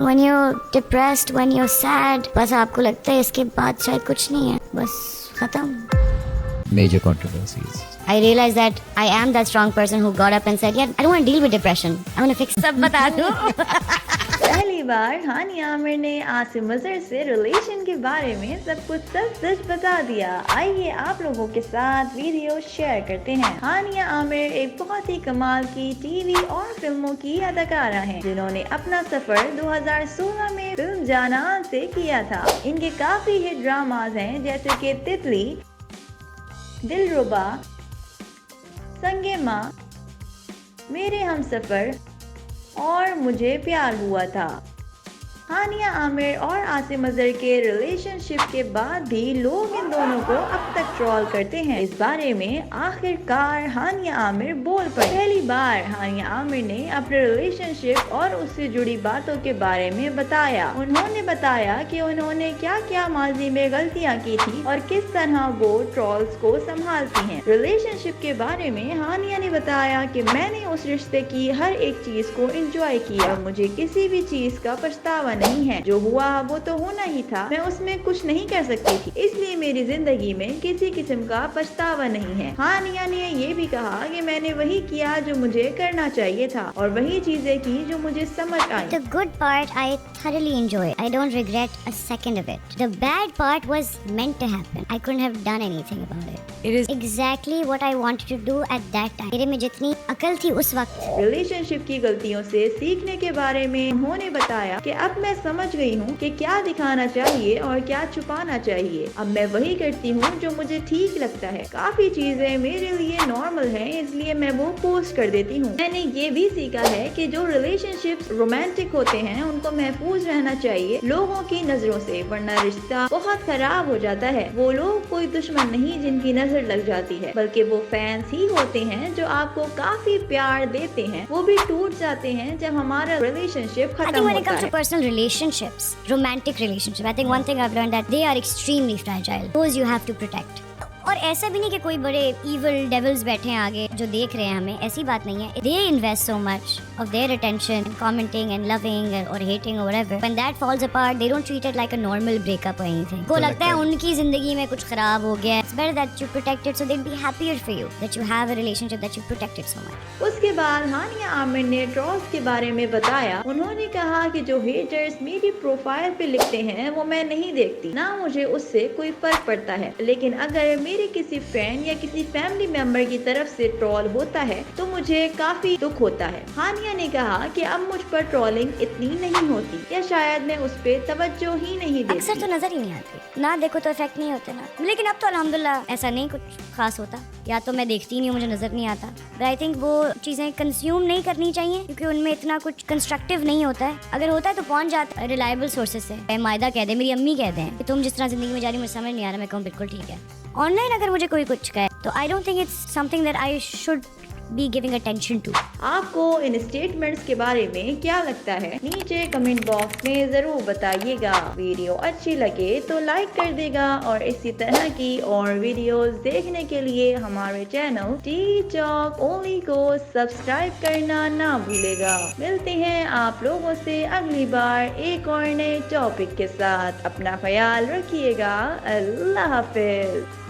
when you're depressed, when you're sad, بس آپ کو لگتا ہے اس کے بعد شاید کچھ نہیں ہے, بس ختم. Major controversies. I realized that I am that strong person who got up and said, yeah, I don't want to deal with depression. I want to fix it. سب بتا دو. پہلی بار ہانیہ عامر نے عاصم اظہر سے ریلیشن کے بارے میں سب کچھ سچ بتا دیا. آئیے آپ لوگوں کے ساتھ ویڈیو شیئر کرتے ہیں. ہانیہ عامر ایک بہت ہی کمال کی ٹی وی اور فلموں کی اداکارہ ہیں جنہوں نے اپنا سفر 2016 میں فلم جانان سے کیا تھا. ان کے کافی ہٹ ڈراماز ہیں جیسے کہ تتلی, دلربا, سنگ ماں, میرے ہم سفر اور مجھے پیار ہوا تھا. ہانیہ عامر اور عاصم اظہر کے ریلیشن شپ کے بعد بھی لوگ ان دونوں کو اب تک ٹرول کرتے ہیں. اس بارے میں آخر کار ہانیہ عامر بول پڑی. پہلی بار ہانیہ عامر نے اپنے ریلیشن شپ اور اس سے جڑی باتوں کے بارے میں بتایا. انہوں نے بتایا کہ انہوں نے کیا کیا ماضی میں غلطیاں کی تھی اور کس طرح وہ ٹرولز کو سنبھالتی ہیں. ریلیشن شپ کے بارے میں ہانیہ نے بتایا کہ میں نے اس رشتے کی ہر ایک چیز کو انجوائے کیا اور مجھے کسی بھی چیز کا پچھتاوا نہیں ہے. جو ہوا وہ تو ہونا ہی تھا, میں اس میں کچھ نہیں کر سکتی تھی, اس لیے میری زندگی میں کسی قسم کا پچھتاوا نہیں ہے. ہانیہ نے یہ بھی کہا کہ میں نے وہی کیا جو مجھے کرنا چاہیے تھا اور وہی چیزیں کی جو مجھے سمجھ آئی. The good part I thoroughly enjoyed. I don't regret a second of it. The bad part was meant to happen. I couldn't have done anything about it. It is exactly what I wanted to do at that time. میرے میں جتنی عقل تھی اس وقت. Relation شپ کی غلطیوں سے سیکھنے کے بارے میں انہوں نے بتایا کہ اب میں سمجھ گئی ہوں کہ کیا دکھانا چاہیے اور کیا چھپانا چاہیے. اب میں وہی کرتی ہوں جو مجھے ٹھیک لگتا ہے. کافی چیزیں میرے لیے نارمل ہیں اس لیے میں وہ پوسٹ کر دیتی ہوں. میں نے یہ بھی سیکھا ہے کہ جو ریلیشن شپس رومانٹک ہوتے ہیں ان کو محفوظ رہنا چاہیے لوگوں کی نظروں سے, ورنہ رشتہ بہت خراب ہو جاتا ہے. وہ لوگ کوئی دشمن نہیں جن کی نظر لگ جاتی ہے, بلکہ وہ فینس ہی ہوتے ہیں جو آپ کو کافی پیار دیتے ہیں. وہ بھی ٹوٹ جاتے ہیں جب ہمارا ریلیشن شپ ختم ہوتا ہے. When it comes to personal relationships, romantic relationships, I think one thing I've learned that they are extremely fragile. Those you have to protect. اور ایسا بھی نہیں کہ کوئی بڑے ایول ڈیولز بیٹھے ہیں آگے جو دیکھ رہے ہیں ہمیں, ایسی بات نہیں ہے. They invest so much of their attention in commenting and loving or hating or whatever. When that falls apart, they don't treat it like a normal breakup or anything. کو لگتا ہے ان کی زندگی میں کچھ خراب ہو گیا ہے. It's better that you protect it so they'll be happier for you, that you have a relationship that you protected so much. اس کے بعد ہانیہ عامر نے ٹرولز کے بارے میں بتایا. انہوں نے کہا کہ جو ہیٹرز میری پروفائل پہ لکھتے ہیں وہ میں نہیں دیکھتی, نہ مجھے اس سے کوئی فرق پڑتا ہے, لیکن اگر میرے کسی فرینڈ یا کسی فیملی ممبر کی طرف سے ٹرول ہوتا ہے تو مجھے کافی دکھ ہوتا ہے. ہانیہ نے کہا کہ اب مجھ پر ٹرولنگ اتنی نہیں ہوتی, یا شاید میں اس پہ توجہ ہی نہیں دیتی. اکثر تو نظر ہی نہیں آتی, نہ دیکھو تو افیکٹ نہیں ہوتے نا. لیکن اب تو الحمدللہ ایسا نہیں کچھ خاص ہوتا, یا تو میں دیکھتی نہیں ہوں, مجھے نظر نہیں آتا. بٹ آئی تھنک وہ چیزیں کنزیوم نہیں کرنی چاہیے کیونکہ ان میں اتنا کچھ کنسٹرکٹیو نہیں ہوتا ہے. اگر ہوتا ہے تو پہنچ جاتا ہے ریلائبل سورسز سے. مائدہ کہہ دیں, میری امی کہتے ہیں کہ تم جس طرح زندگی میں جا رہی مجھے سمجھ نہیں آ رہا. میں کہوں بالکل ٹھیک ہے. آن لائن اگر مجھے کوئی کچھ کہے تو I don't think it's something that I should be giving attention to. آپ کو ان اسٹیٹمنٹس کے بارے میں کیا لگتا ہے نیچے کمنٹ باکس میں ضرور بتائیے گا. ویڈیو اچھی لگے تو لائک کر دے گا اور اسی طرح کی اور ویڈیوز دیکھنے کے لیے ہمارے چینل ٹی ٹاک اونلی کو سبسکرائب کرنا نہ بھولے گا. ملتے ہیں آپ لوگوں سے اگلی بار ایک اور نئے ٹاپک کے ساتھ. اپنا خیال رکھیے گا. اللہ حافظ.